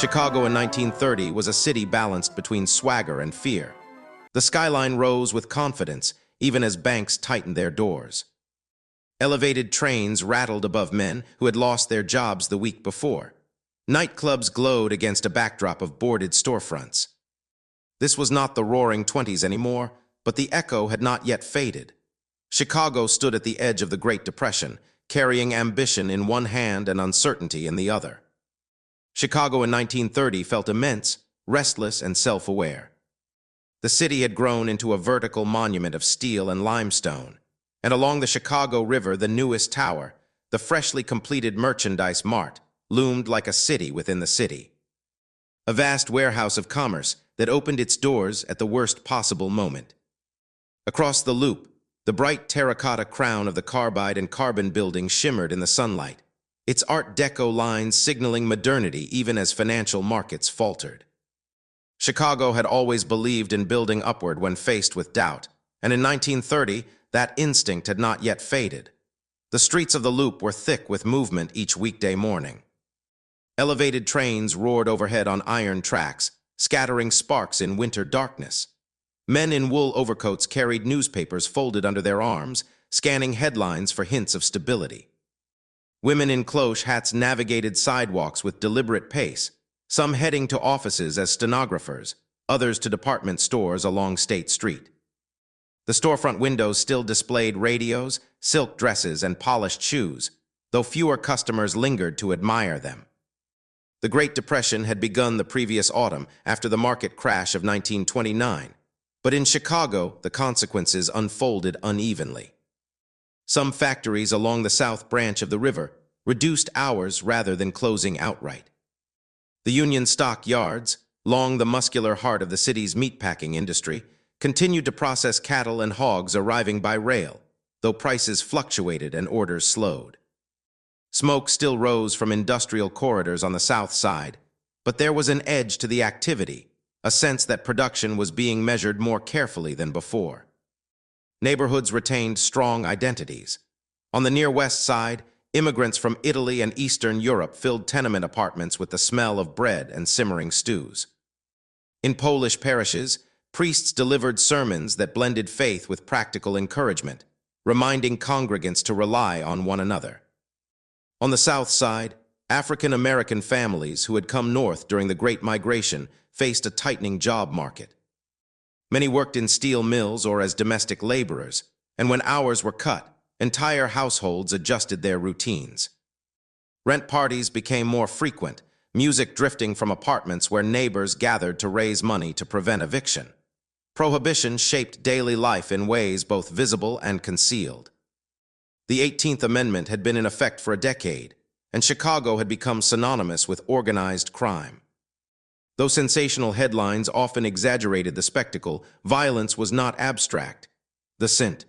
Chicago in 1930 was a city balanced between swagger and fear. The skyline rose with confidence, even as banks tightened their doors. Elevated trains rattled above men who had lost their jobs the week before. Nightclubs glowed against a backdrop of boarded storefronts. This was not the roaring 20s anymore, but the echo had not yet faded. Chicago stood at the edge of the Great Depression, carrying ambition in one hand and uncertainty in the other. Chicago in 1930 felt immense, restless, and self-aware. The city had grown into a vertical monument of steel and limestone, and along the Chicago River, the newest tower, the freshly completed merchandise mart, loomed like a city within the city. A vast warehouse of commerce that opened its doors at the worst possible moment. Across the loop, the bright terracotta crown of the Carbide and Carbon building shimmered in the sunlight, its Art Deco lines signaling modernity even as financial markets faltered. Chicago had always believed in building upward when faced with doubt, and in 1930, that instinct had not yet faded. The streets of the Loop were thick with movement each weekday morning. Elevated trains roared overhead on iron tracks, scattering sparks in winter darkness. Men in wool overcoats carried newspapers folded under their arms, scanning headlines for hints of stability. Women in cloche hats navigated sidewalks with deliberate pace, some heading to offices as stenographers, others to department stores along State Street. The storefront windows still displayed radios, silk dresses, and polished shoes, though fewer customers lingered to admire them. The Great Depression had begun the previous autumn after the market crash of 1929, but in Chicago, the consequences unfolded unevenly. Some factories along the south branch of the river reduced hours rather than closing outright. The Union Stock Yards, long the muscular heart of the city's meatpacking industry, continued to process cattle and hogs arriving by rail, though prices fluctuated and orders slowed. Smoke still rose from industrial corridors on the south side, but there was an edge to the activity, a sense that production was being measured more carefully than before. Neighborhoods retained strong identities. On the near west side, immigrants from Italy and Eastern Europe filled tenement apartments with the smell of bread and simmering stews. In Polish parishes, priests delivered sermons that blended faith with practical encouragement, reminding congregants to rely on one another. On the south side, African-American families who had come north during the Great Migration faced a tightening job market. Many worked in steel mills or as domestic laborers, and when hours were cut, entire households adjusted their routines. Rent parties became more frequent, music drifting from apartments where neighbors gathered to raise money to prevent eviction. Prohibition shaped daily life in ways both visible and concealed. The 18th Amendment had been in effect for a decade, and Chicago had become synonymous with organized crime. Though sensational headlines often exaggerated the spectacle, violence was not abstract. The St.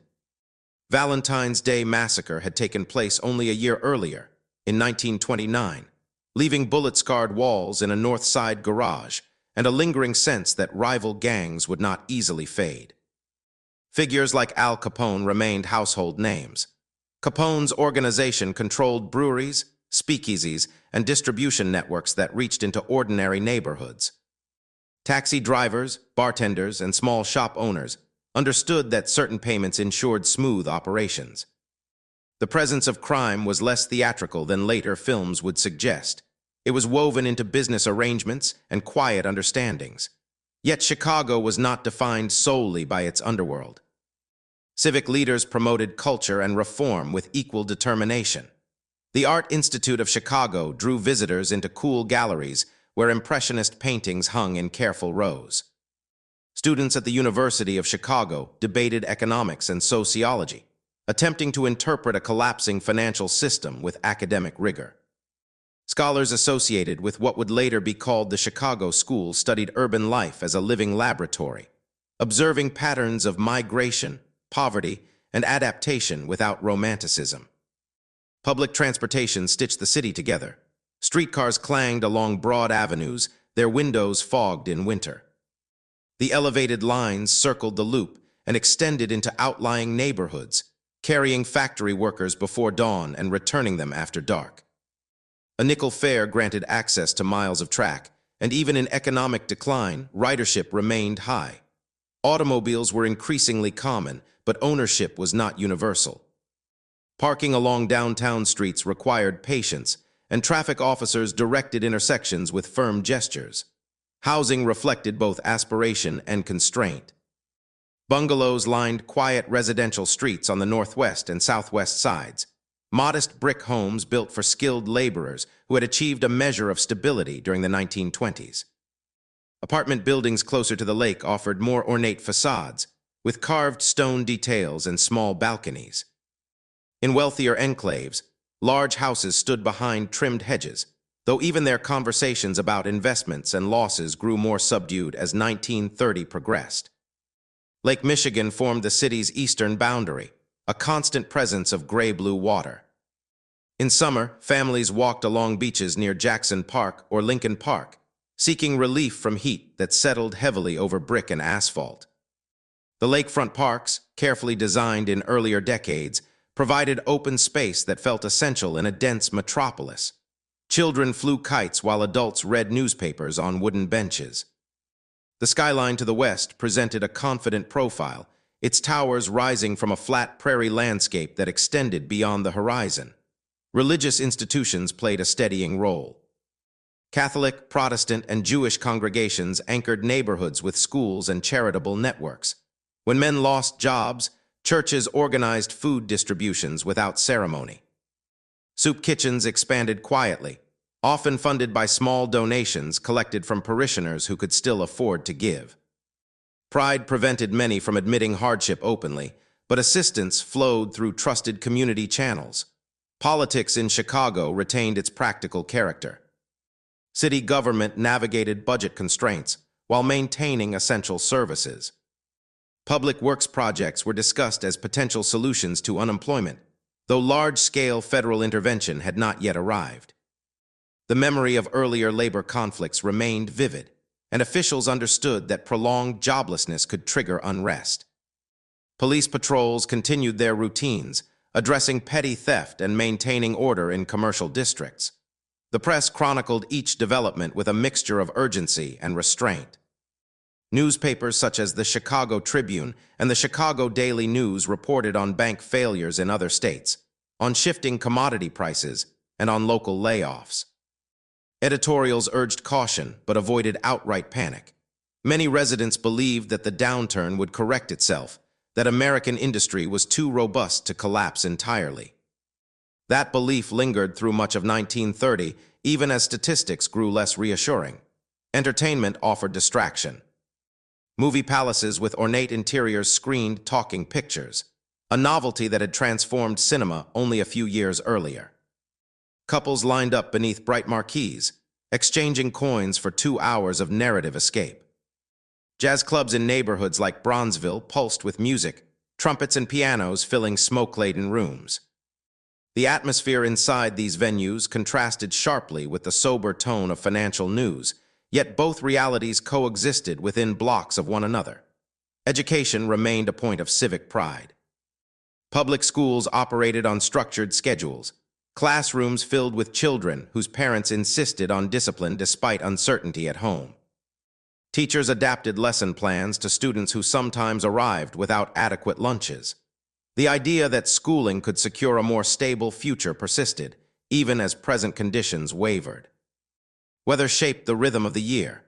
Valentine's Day massacre had taken place only a year earlier, in 1929, leaving bullet-scarred walls in a North Side garage and a lingering sense that rival gangs would not easily fade. Figures like Al Capone remained household names. Capone's organization controlled breweries, speakeasies, and distribution networks that reached into ordinary neighborhoods. Taxi drivers, bartenders, and small shop owners understood that certain payments ensured smooth operations. The presence of crime was less theatrical than later films would suggest. It was woven into business arrangements and quiet understandings. Yet Chicago was not defined solely by its underworld. Civic leaders promoted culture and reform with equal determination. The Art Institute of Chicago drew visitors into cool galleries where impressionist paintings hung in careful rows. Students at the University of Chicago debated economics and sociology, attempting to interpret a collapsing financial system with academic rigor. Scholars associated with what would later be called the Chicago School studied urban life as a living laboratory, observing patterns of migration, poverty, and adaptation without romanticism. Public transportation stitched the city together. Streetcars clanged along broad avenues, their windows fogged in winter. The elevated lines circled the Loop and extended into outlying neighborhoods, carrying factory workers before dawn and returning them after dark. A nickel fare granted access to miles of track, and even in economic decline, ridership remained high. Automobiles were increasingly common, but ownership was not universal. Parking along downtown streets required patience, and traffic officers directed intersections with firm gestures. Housing reflected both aspiration and constraint. Bungalows lined quiet residential streets on the northwest and southwest sides, modest brick homes built for skilled laborers who had achieved a measure of stability during the 1920s. Apartment buildings closer to the lake offered more ornate facades, with carved stone details and small balconies. In wealthier enclaves, large houses stood behind trimmed hedges, though even their conversations about investments and losses grew more subdued as 1930 progressed. Lake Michigan formed the city's eastern boundary, a constant presence of gray-blue water. In summer, families walked along beaches near Jackson Park or Lincoln Park, seeking relief from heat that settled heavily over brick and asphalt. The lakefront parks, carefully designed in earlier decades, provided open space that felt essential in a dense metropolis. Children flew kites while adults read newspapers on wooden benches. The skyline to the west presented a confident profile, its towers rising from a flat prairie landscape that extended beyond the horizon. Religious institutions played a steadying role. Catholic, Protestant, and Jewish congregations anchored neighborhoods with schools and charitable networks. When men lost jobs, churches organized food distributions without ceremony. Soup kitchens expanded quietly, often funded by small donations collected from parishioners who could still afford to give. Pride prevented many from admitting hardship openly, but assistance flowed through trusted community channels. Politics in Chicago retained its practical character. City government navigated budget constraints while maintaining essential services. Public works projects were discussed as potential solutions to unemployment, though large-scale federal intervention had not yet arrived. The memory of earlier labor conflicts remained vivid, and officials understood that prolonged joblessness could trigger unrest. Police patrols continued their routines, addressing petty theft and maintaining order in commercial districts. The press chronicled each development with a mixture of urgency and restraint. Newspapers such as the Chicago Tribune and the Chicago Daily News reported on bank failures in other states, on shifting commodity prices, and on local layoffs. Editorials urged caution but avoided outright panic. Many residents believed that the downturn would correct itself, that American industry was too robust to collapse entirely. That belief lingered through much of 1930, even as statistics grew less reassuring. Entertainment offered distraction. Movie palaces with ornate interiors screened talking pictures, a novelty that had transformed cinema only a few years earlier. Couples lined up beneath bright marquees, exchanging coins for 2 hours of narrative escape. Jazz clubs in neighborhoods like Bronzeville pulsed with music, trumpets and pianos filling smoke-laden rooms. The atmosphere inside these venues contrasted sharply with the sober tone of financial news, yet both realities coexisted within blocks of one another. Education remained a point of civic pride. Public schools operated on structured schedules, classrooms filled with children whose parents insisted on discipline despite uncertainty at home. Teachers adapted lesson plans to students who sometimes arrived without adequate lunches. The idea that schooling could secure a more stable future persisted, even as present conditions wavered. Weather shaped the rhythm of the year.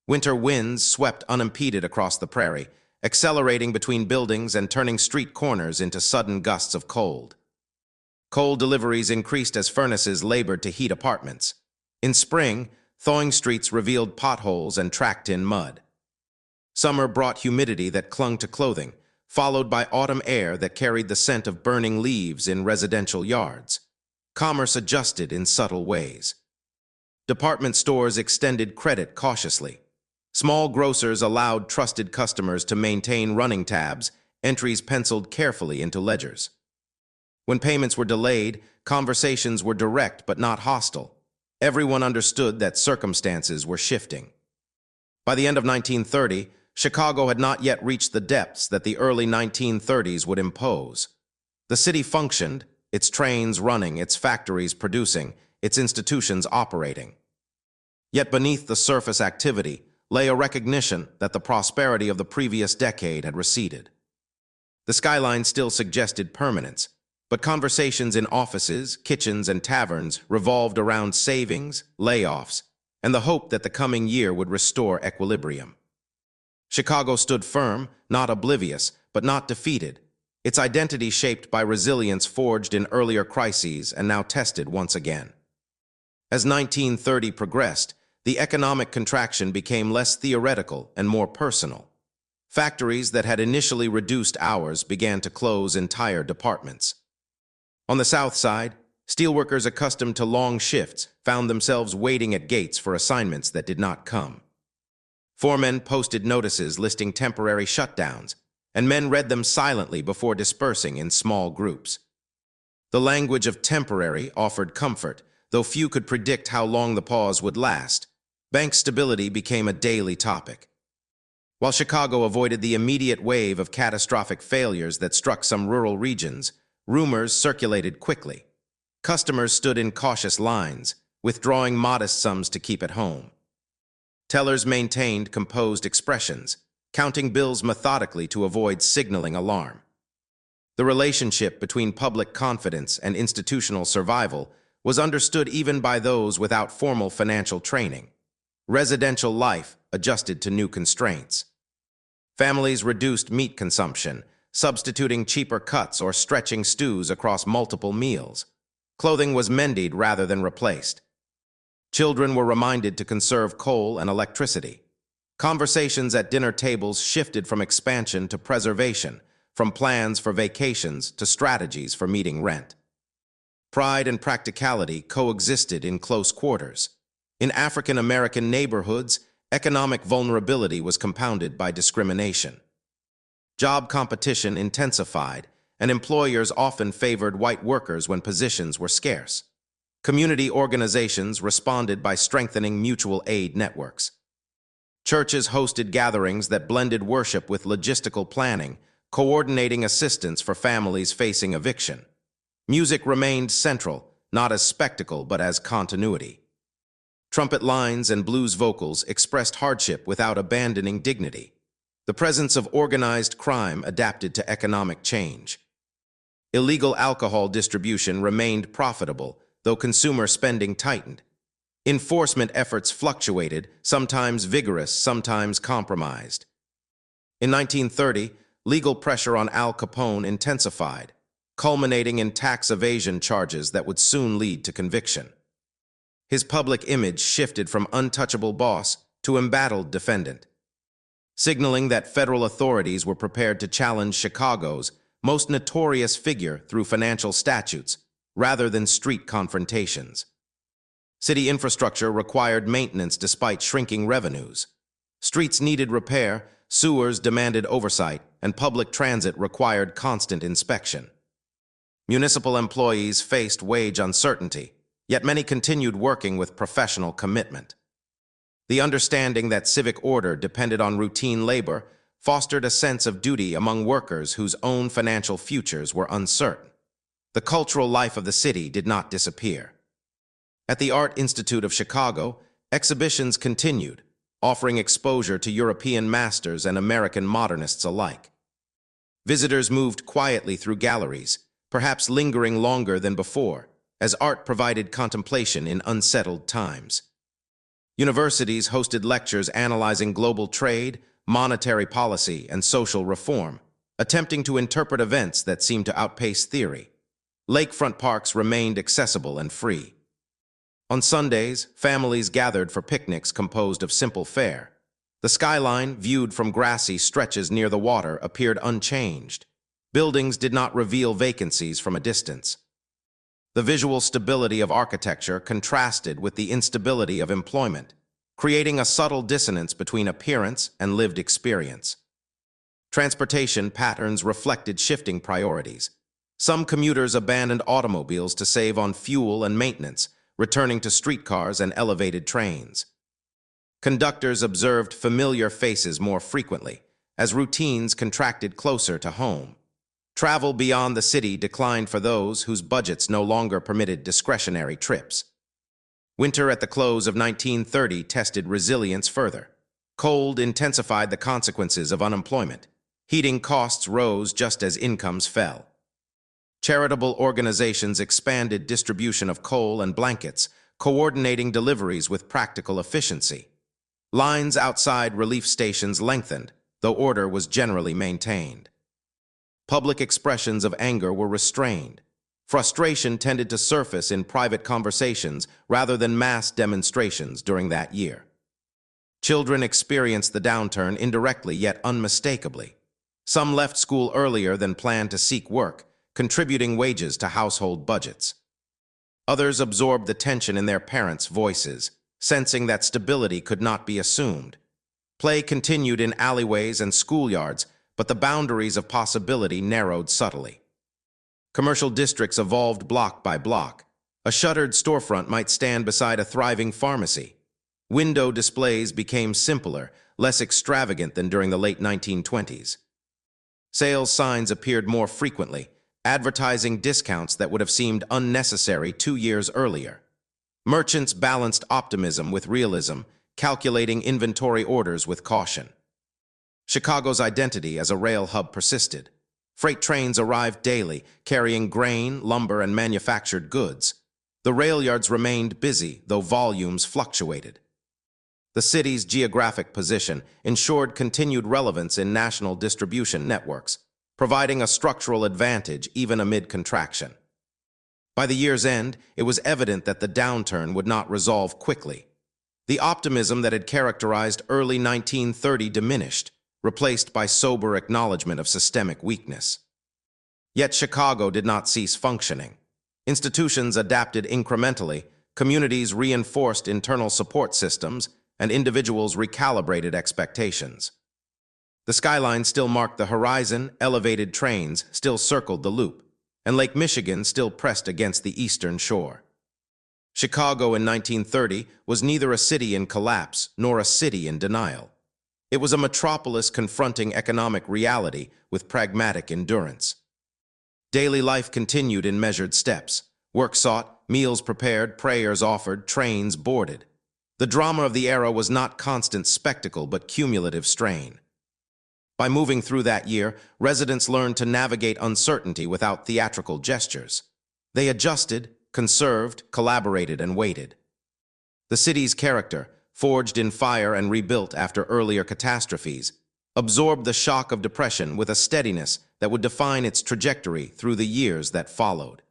Winter winds swept unimpeded across the prairie, accelerating between buildings and turning street corners into sudden gusts of cold. Coal deliveries increased as furnaces labored to heat apartments. In spring, thawing streets revealed potholes and tracked-in mud. Summer brought humidity that clung to clothing, followed by autumn air that carried the scent of burning leaves in residential yards. Commerce adjusted in subtle ways. Department stores extended credit cautiously. Small grocers allowed trusted customers to maintain running tabs, entries penciled carefully into ledgers. When payments were delayed, conversations were direct but not hostile. Everyone understood that circumstances were shifting. By the end of 1930, Chicago had not yet reached the depths that the early 1930s would impose. The city functioned, its trains running, its factories producing, its institutions operating. Yet beneath the surface activity lay a recognition that the prosperity of the previous decade had receded. The skyline still suggested permanence, but conversations in offices, kitchens, and taverns revolved around savings, layoffs, and the hope that the coming year would restore equilibrium. Chicago stood firm, not oblivious, but not defeated, its identity shaped by resilience forged in earlier crises and now tested once again. As 1930 progressed, the economic contraction became less theoretical and more personal. Factories that had initially reduced hours began to close entire departments. On the South Side, steelworkers accustomed to long shifts found themselves waiting at gates for assignments that did not come. Foremen posted notices listing temporary shutdowns, and men read them silently before dispersing in small groups. The language of temporary offered comfort, though few could predict how long the pause would last. Bank stability became a daily topic. While Chicago avoided the immediate wave of catastrophic failures that struck some rural regions, rumors circulated quickly. Customers stood in cautious lines, withdrawing modest sums to keep at home. Tellers maintained composed expressions, counting bills methodically to avoid signaling alarm. The relationship between public confidence and institutional survival was understood even by those without formal financial training. Residential life adjusted to new constraints. Families reduced meat consumption, substituting cheaper cuts or stretching stews across multiple meals. Clothing was mended rather than replaced. Children were reminded to conserve coal and electricity. Conversations at dinner tables shifted from expansion to preservation, from plans for vacations to strategies for meeting rent. Pride and practicality coexisted in close quarters. In African American neighborhoods, economic vulnerability was compounded by discrimination. Job competition intensified, and employers often favored white workers when positions were scarce. Community organizations responded by strengthening mutual aid networks. Churches hosted gatherings that blended worship with logistical planning, coordinating assistance for families facing eviction. Music remained central, not as spectacle but as continuity. Trumpet lines and blues vocals expressed hardship without abandoning dignity. The presence of organized crime adapted to economic change. Illegal alcohol distribution remained profitable, though consumer spending tightened. Enforcement efforts fluctuated, sometimes vigorous, sometimes compromised. In 1930, legal pressure on Al Capone intensified, culminating in tax evasion charges that would soon lead to conviction. His public image shifted from untouchable boss to embattled defendant, signaling that federal authorities were prepared to challenge Chicago's most notorious figure through financial statutes rather than street confrontations. City infrastructure required maintenance despite shrinking revenues. Streets needed repair, sewers demanded oversight, and public transit required constant inspection. Municipal employees faced wage uncertainty, yet many continued working with professional commitment. The understanding that civic order depended on routine labor fostered a sense of duty among workers whose own financial futures were uncertain. The cultural life of the city did not disappear. At the Art Institute of Chicago, exhibitions continued, offering exposure to European masters and American modernists alike. Visitors moved quietly through galleries, perhaps lingering longer than before, as art provided contemplation in unsettled times. Universities hosted lectures analyzing global trade, monetary policy, and social reform, attempting to interpret events that seemed to outpace theory. Lakefront parks remained accessible and free. On Sundays, families gathered for picnics composed of simple fare. The skyline, viewed from grassy stretches near the water, appeared unchanged. Buildings did not reveal vacancies from a distance. The visual stability of architecture contrasted with the instability of employment, creating a subtle dissonance between appearance and lived experience. Transportation patterns reflected shifting priorities. Some commuters abandoned automobiles to save on fuel and maintenance, returning to streetcars and elevated trains. Conductors observed familiar faces more frequently, as routines contracted closer to home. Travel beyond the city declined for those whose budgets no longer permitted discretionary trips. Winter at the close of 1930 tested resilience further. Cold intensified the consequences of unemployment. Heating costs rose just as incomes fell. Charitable organizations expanded distribution of coal and blankets, coordinating deliveries with practical efficiency. Lines outside relief stations lengthened, though order was generally maintained. Public expressions of anger were restrained. Frustration tended to surface in private conversations rather than mass demonstrations during that year. Children experienced the downturn indirectly yet unmistakably. Some left school earlier than planned to seek work, contributing wages to household budgets. Others absorbed the tension in their parents' voices, sensing that stability could not be assumed. Play continued in alleyways and schoolyards, but the boundaries of possibility narrowed subtly. Commercial districts evolved block by block. A shuttered storefront might stand beside a thriving pharmacy. Window displays became simpler, less extravagant than during the late 1920s. Sales signs appeared more frequently, advertising discounts that would have seemed unnecessary 2 years earlier. Merchants balanced optimism with realism, calculating inventory orders with caution. Chicago's identity as a rail hub persisted. Freight trains arrived daily, carrying grain, lumber, and manufactured goods. The rail yards remained busy, though volumes fluctuated. The city's geographic position ensured continued relevance in national distribution networks, providing a structural advantage even amid contraction. By the year's end, it was evident that the downturn would not resolve quickly. The optimism that had characterized early 1930 diminished, replaced by sober acknowledgement of systemic weakness. Yet Chicago did not cease functioning. Institutions adapted incrementally, communities reinforced internal support systems, and individuals recalibrated expectations. The skyline still marked the horizon, elevated trains still circled the loop, and Lake Michigan still pressed against the eastern shore. Chicago in 1930 was neither a city in collapse nor a city in denial. It was a metropolis confronting economic reality with pragmatic endurance. Daily life continued in measured steps. Work sought, meals prepared, prayers offered, trains boarded. The drama of the era was not constant spectacle but cumulative strain. By moving through that year, residents learned to navigate uncertainty without theatrical gestures. They adjusted, conserved, collaborated, and waited. The city's character, forged in fire and rebuilt after earlier catastrophes, absorbed the shock of depression with a steadiness that would define its trajectory through the years that followed.